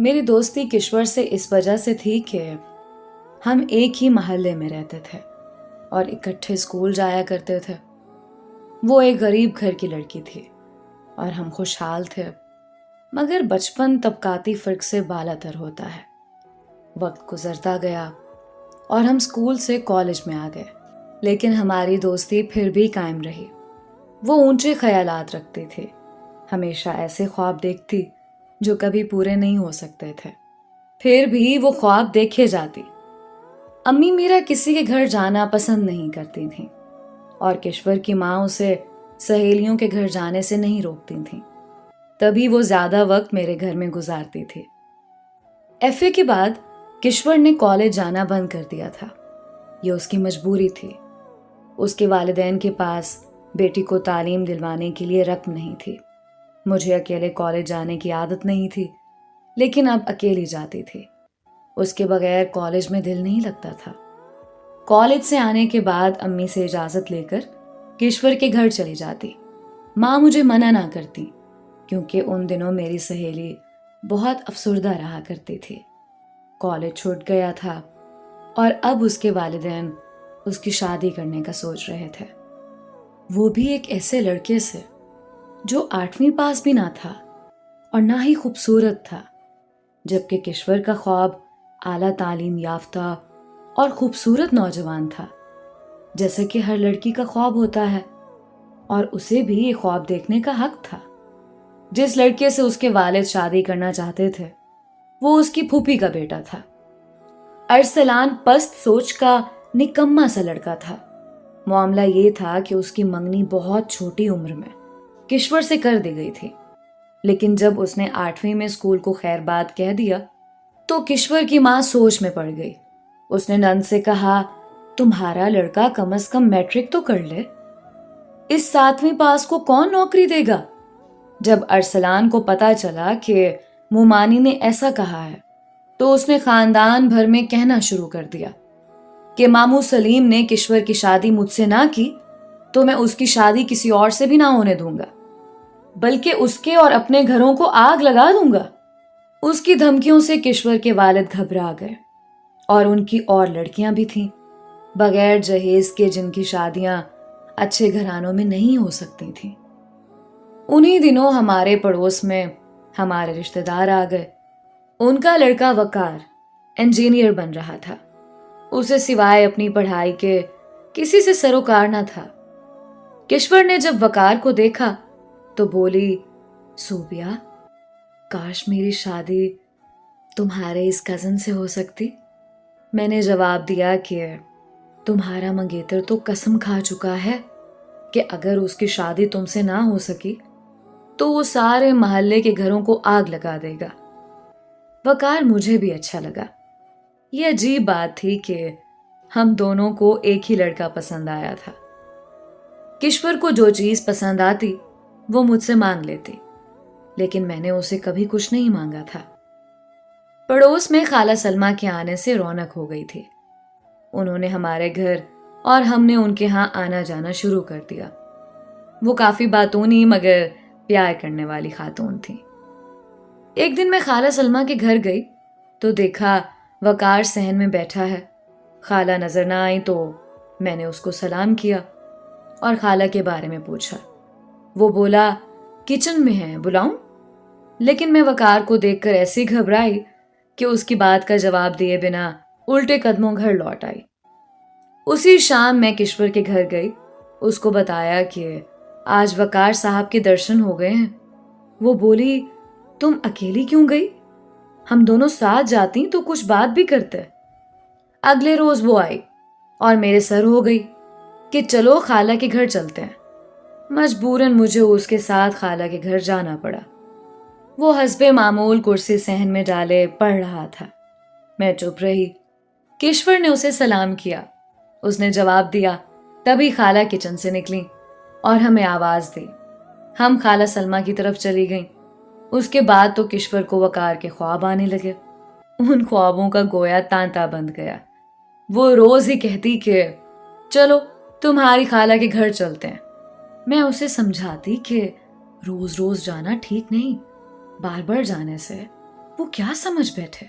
میری دوستی کشور سے اس وجہ سے تھی کہ ہم ایک ہی محلے میں رہتے تھے اور اکٹھے اسکول جایا کرتے تھے۔ وہ ایک غریب گھر کی لڑکی تھی اور ہم خوشحال تھے، مگر بچپن طبقاتی فرق سے بالا تر ہوتا ہے۔ وقت گزرتا گیا اور ہم اسکول سے کالج میں آ گئے، لیکن ہماری دوستی پھر بھی قائم رہی۔ وہ اونچے خیالات رکھتی تھی، ہمیشہ ایسے خواب دیکھتی جو کبھی پورے نہیں ہو سکتے تھے، پھر بھی وہ خواب دیکھے جاتی۔ امی میرا کسی کے گھر جانا پسند نہیں کرتی تھیں اور کشور کی ماں اسے سہیلیوں کے گھر جانے سے نہیں روکتی تھیں، تبھی وہ زیادہ وقت میرے گھر میں گزارتی تھی۔ ایف اے کے بعد کشور نے کالج جانا بند کر دیا تھا، یہ اس کی مجبوری تھی۔ اس کے والدین کے پاس بیٹی کو تعلیم دلوانے کے لیے رقم نہیں تھی۔ مجھے اکیلے کالج جانے کی عادت نہیں تھی، لیکن اب اکیلی جاتی تھی۔ اس کے بغیر کالج میں دل نہیں لگتا تھا۔ کالج سے آنے کے بعد امی سے اجازت لے کر کشور کے گھر چلی جاتی۔ ماں مجھے منع نہ کرتی کیونکہ ان دنوں میری سہیلی بہت افسردہ رہا کرتی تھی۔ کالج چھوٹ گیا تھا اور اب اس کے والدین اس کی شادی کرنے کا سوچ رہے تھے، وہ بھی ایک ایسے لڑکے سے جو 8ویں پاس بھی نہ تھا اور نہ ہی خوبصورت تھا، جبکہ کشور کا خواب اعلیٰ تعلیم یافتہ اور خوبصورت نوجوان تھا، جیسا کہ ہر لڑکی کا خواب ہوتا ہے، اور اسے بھی یہ خواب دیکھنے کا حق تھا۔ جس لڑکے سے اس کے والد شادی کرنا چاہتے تھے وہ اس کی پھوپھی کا بیٹا تھا۔ ارسلان پست سوچ کا نکما سا لڑکا تھا۔ معاملہ یہ تھا کہ اس کی منگنی بہت چھوٹی عمر میں کشور سے کر دی گئی تھی، لیکن جب اس نے 8ویں میں اسکول کو خیر بات کہہ دیا تو کشور کی ماں سوچ میں پڑ گئی۔ اس نے نند سے کہا، تمہارا لڑکا کم از کم میٹرک تو کر لے، اس 7ویں پاس کو کون نوکری دے گا؟ جب ارسلان کو پتا چلا کہ مومانی نے ایسا کہا ہے تو اس نے خاندان بھر میں کہنا شروع کر دیا کہ ماموں سلیم نے کشور کی شادی مجھ سے نہ کی تو میں اس کی شادی کسی اور سے بھی نہ ہونے دوں گا، بلکہ اس کے اور اپنے گھروں کو آگ لگا دوں گا۔ اس کی دھمکیوں سے کشور کے والد گھبرا گئے، اور ان کی اور لڑکیاں بھی تھیں بغیر جہیز کے جن کی شادیاں اچھے گھرانوں میں نہیں ہو سکتی تھیں۔ انہی دنوں ہمارے پڑوس میں ہمارے رشتہ دار آ گئے۔ ان کا لڑکا وقار انجینئر بن رہا تھا، اسے سوائے اپنی پڑھائی کے کسی سے سروکار نہ تھا۔ کشور نے جب وقار کو دیکھا تو بولی، صوبیا، کاش میری شادی تمہارے اس کزن سے ہو سکتی۔ میں نے جواب دیا کہ تمہارا منگیتر تو قسم کھا چکا ہے کہ اگر اس کی شادی تم سے نہ ہو سکی تو وہ سارے محلے کے گھروں کو آگ لگا دے گا۔ وقار مجھے بھی اچھا لگا۔ یہ عجیب بات تھی کہ ہم دونوں کو ایک ہی لڑکا پسند آیا تھا۔ کشور کو جو چیز پسند آتی وہ مجھ سے مانگ لیتی، لیکن میں نے اسے کبھی کچھ نہیں مانگا تھا۔ پڑوس میں خالہ سلمہ کے آنے سے رونق ہو گئی تھی۔ انہوں نے ہمارے گھر اور ہم نے ان کے ہاں آنا جانا شروع کر دیا۔ وہ کافی باتونی مگر پیار کرنے والی خاتون تھی۔ ایک دن میں خالہ سلمہ کے گھر گئی تو دیکھا وقار صحن میں بیٹھا ہے۔ خالہ نظر نہ آئی تو میں نے اس کو سلام کیا اور خالہ کے بارے میں پوچھا۔ وہ بولا، کچن میں ہے، بلاؤں؟ لیکن میں وقار کو دیکھ کر ایسی گھبرائی کہ اس کی بات کا جواب دیے بنا الٹے قدموں گھر لوٹ آئی۔ اسی شام میں کشور کے گھر گئی، اس کو بتایا کہ آج وقار صاحب کے درشن ہو گئے ہیں۔ وہ بولی، تم اکیلی کیوں گئی؟ ہم دونوں ساتھ جاتی تو کچھ بات بھی کرتے۔ اگلے روز وہ آئی اور میرے سر ہو گئی کہ چلو خالہ کے گھر چلتے ہیں۔ مجبوراً مجھے اس کے ساتھ خالہ کے گھر جانا پڑا۔ وہ حسب معمول کرسی صحن میں ڈالے پڑھ رہا تھا۔ میں چپ رہی۔ کشور نے اسے سلام کیا، اس نے جواب دیا۔ تبھی خالہ کچن سے نکلی اور ہمیں آواز دی۔ ہم خالہ سلمہ کی طرف چلی گئیں۔ اس کے بعد تو کشور کو وقار کے خواب آنے لگے۔ ان خوابوں کا گویا تانتا بند گیا۔ وہ روز ہی کہتی کہ چلو تمہاری خالہ کے گھر چلتے ہیں۔ میں اسے سمجھاتی کہ روز روز جانا ٹھیک نہیں، بار بار جانے سے وہ کیا سمجھ بیٹھے؟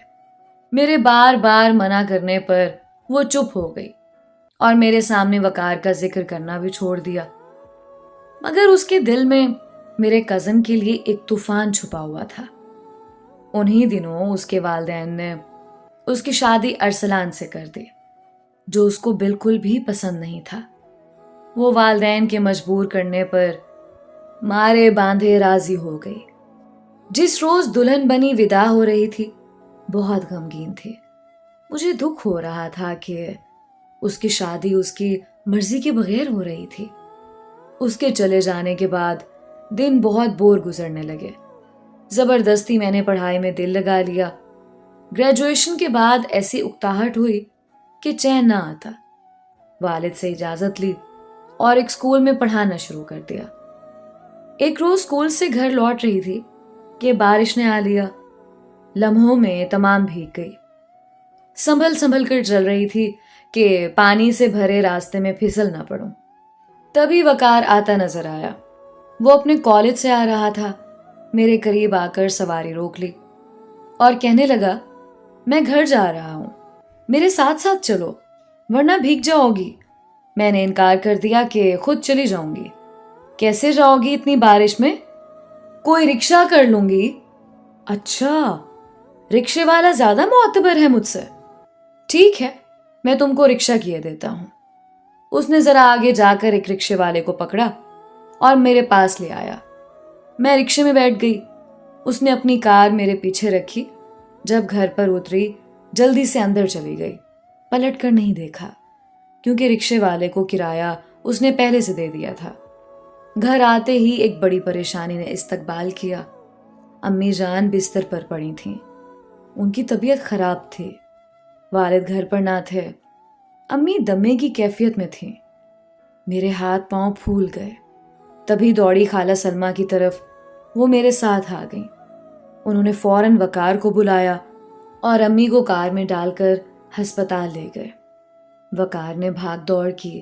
میرے بار بار منع کرنے پر وہ چپ ہو گئی اور میرے سامنے وقار کا ذکر کرنا بھی چھوڑ دیا، مگر اس کے دل میں میرے کزن کے لیے ایک طوفان چھپا ہوا تھا۔ انہی دنوں اس کے والدین نے اس کی شادی ارسلان سے کر دی، جو اس کو بالکل بھی پسند نہیں تھا۔ وہ والدین کے مجبور کرنے پر مارے باندھے راضی ہو گئی۔ جس روز دلہن بنی ودا ہو رہی تھی، بہت غمگین تھی۔ مجھے دکھ ہو رہا تھا کہ اس کی شادی اس کی مرضی کے بغیر ہو رہی تھی۔ اس کے چلے جانے کے بعد دن بہت بور گزرنے لگے۔ زبردستی میں نے پڑھائی میں دل لگا لیا۔ گریجویشن کے بعد ایسی اکتاہٹ ہوئی کہ چین نہ آتا۔ والد سے اجازت لی اور ایک اسکول میں پڑھانا شروع کر دیا۔ ایک روز اسکول سے گھر لوٹ رہی تھی کہ بارش نے آ لیا۔ لمحوں میں تمام بھیگ گئی۔ سنبھل سنبھل کر چل رہی تھی کہ پانی سے بھرے راستے میں پھسل نہ پڑوں۔ تبھی وقار آتا نظر آیا۔ وہ اپنے کالج سے آ رہا تھا۔ میرے قریب آ کر سواری روک لی اور کہنے لگا، میں گھر جا رہا ہوں، میرے ساتھ ساتھ چلو ورنہ بھیگ جاؤ گی۔ میں نے انکار کر دیا کہ خود چلی جاؤں گی۔ کیسے جاؤ گی اتنی بارش میں؟ کوئی رکشہ کر لوں گی۔ اچھا، رکشے والا زیادہ معتبر ہے مجھ سے؟ ٹھیک ہے، میں تم کو رکشہ کیے دیتا ہوں۔ اس نے ذرا آگے جا کر ایک رکشے والے کو پکڑا اور میرے پاس لے آیا۔ میں رکشے میں بیٹھ گئی۔ اس نے اپنی کار میرے پیچھے رکھی۔ جب گھر پر اتری، جلدی سے اندر چلی گئی، پلٹ کر نہیں دیکھا، کیونکہ رکشے والے کو کرایہ اس نے پہلے سے دے دیا تھا۔ گھر آتے ہی ایک بڑی پریشانی نے استقبال کیا۔ امی جان بستر پر پڑی تھیں۔ ان کی طبیعت خراب تھی۔ والد گھر پر نہ تھے۔ امی دمے کی کیفیت میں تھیں۔ میرے ہاتھ پاؤں پھول گئے۔ تبھی دوڑی خالہ سلمہ کی طرف۔ وہ میرے ساتھ آ گئیں۔ انہوں نے فوراً وقار کو بلایا اور امی کو کار میں ڈال کر ہسپتال لے گئے۔ وقار نے بھاگ دوڑ کی،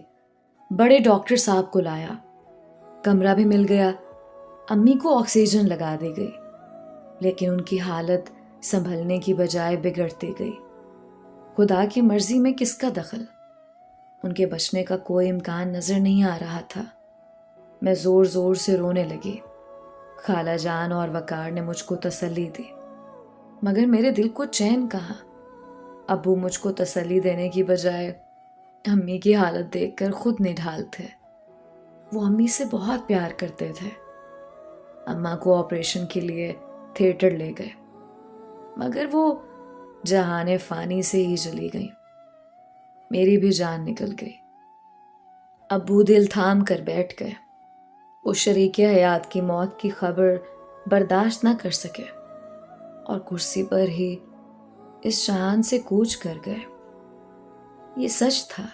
بڑے ڈاکٹر صاحب کو لایا، کمرہ بھی مل گیا۔ امی کو آکسیجن لگا دی گئی، لیکن ان کی حالت سنبھلنے کی بجائے بگڑتی گئی۔ خدا کی مرضی میں کس کا دخل؟ ان کے بچنے کا کوئی امکان نظر نہیں آ رہا تھا۔ میں زور زور سے رونے لگی۔ خالہ جان اور وقار نے مجھ کو تسلی دی، مگر میرے دل کو چین کہاں۔ ابو مجھ کو تسلی دینے کی بجائے امی کی حالت دیکھ کر خود نڈھال تھے۔ وہ امی سے بہت پیار کرتے تھے۔ اماں کو آپریشن کے لیے تھیٹر لے گئے، مگر وہ جہان فانی سے ہی چلی گئیں۔ میری بھی جان نکل گئی۔ ابو دل تھام کر بیٹھ گئے۔ وہ شریک حیات کی موت کی خبر برداشت نہ کر سکے اور کرسی پر ہی اس جہان سے کوچ کر گئے۔ یہ سچ تھا۔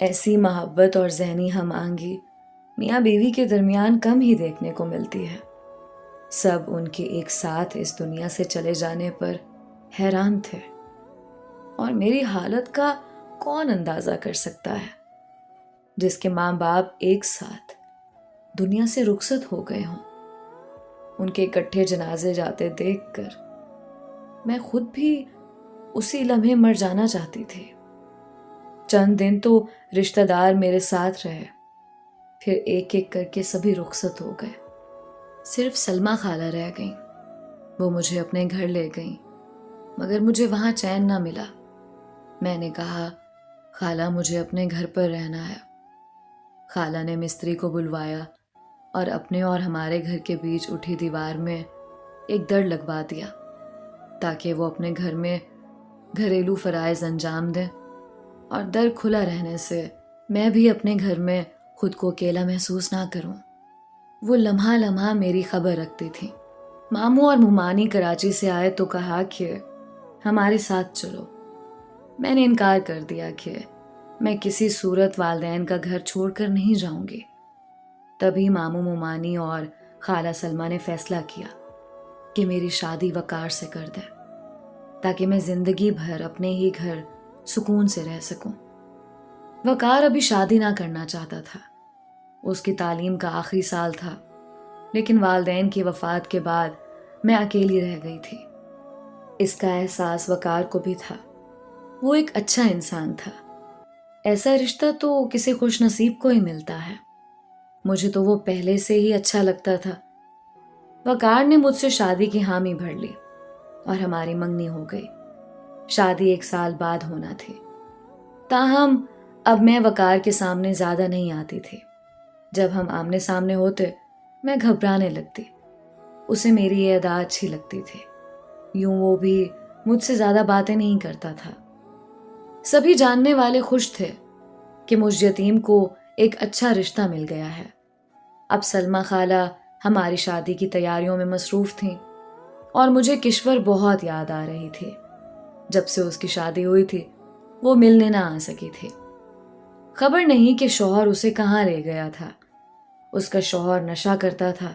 ایسی محبت اور ذہنی ہم آہنگی میاں بیوی کے درمیان کم ہی دیکھنے کو ملتی ہے۔ سب ان کے ایک ساتھ اس دنیا سے چلے جانے پر حیران تھے، اور میری حالت کا کون اندازہ کر سکتا ہے، جس کے ماں باپ ایک ساتھ دنیا سے رخصت ہو گئے ہوں۔ ان کے اکٹھے جنازے جاتے دیکھ کر میں خود بھی اسی لمحے مر جانا چاہتی تھی۔ چند دن تو رشتہ دار میرے ساتھ رہے، پھر ایک ایک کر کے سبھی رخصت ہو گئے۔ صرف سلمہ خالہ رہ گئیں۔ وہ مجھے اپنے گھر لے گئیں، مگر مجھے وہاں چین نہ ملا۔ میں نے کہا، خالہ مجھے اپنے گھر پر رہنا ہے۔ خالہ نے مستری کو بلوایا اور اپنے اور ہمارے گھر کے بیچ اٹھی دیوار میں ایک در لگوا دیا، تاکہ وہ اپنے گھر میں گھریلو فرائض انجام دیں، اور در کھلا رہنے سے میں بھی اپنے گھر میں خود کو اکیلا محسوس نہ کروں۔ وہ لمحہ لمحہ میری خبر رکھتی تھی۔ ماموں اور ممانی کراچی سے آئے تو کہا کہ ہمارے ساتھ چلو۔ میں نے انکار کر دیا کہ میں کسی صورت والدین کا گھر چھوڑ کر نہیں جاؤں گی۔ تبھی ماموں ممانی اور خالہ سلمہ نے فیصلہ کیا کہ میری شادی وقار سے کر دیں، تاکہ میں زندگی بھر اپنے ہی گھر سکون سے رہ سکوں۔ وقار ابھی شادی نہ کرنا چاہتا تھا۔ اس کی تعلیم کا آخری سال تھا، لیکن والدین کی وفات کے بعد میں اکیلی رہ گئی تھی۔ اس کا احساس وقار کو بھی تھا۔ وہ ایک اچھا انسان تھا۔ ایسا رشتہ تو کسی خوش نصیب کو ہی ملتا ہے۔ مجھے تو وہ پہلے سے ہی اچھا لگتا تھا۔ وقار نے مجھ سے شادی کی حامی بھر لی اور ہماری منگنی ہو گئی۔ شادی 1 سال بعد ہونا تھی۔ تاہم اب میں وقار کے سامنے زیادہ نہیں آتی تھی۔ جب ہم آمنے سامنے ہوتے میں گھبرانے لگتی۔ اسے میری یہ ادا اچھی لگتی تھی۔ یوں وہ بھی مجھ سے زیادہ باتیں نہیں کرتا تھا۔ سبھی جاننے والے خوش تھے کہ مجھ یتیم کو ایک اچھا رشتہ مل گیا ہے۔ اب سلمہ خالہ ہماری شادی کی تیاریوں میں مصروف تھیں اور مجھے کشور بہت یاد آ رہی تھی۔ جب سے اس کی شادی ہوئی تھی وہ ملنے نہ آ سکی تھی۔ خبر نہیں کہ شوہر اسے کہاں لے گیا تھا۔ اس کا شوہر نشہ کرتا تھا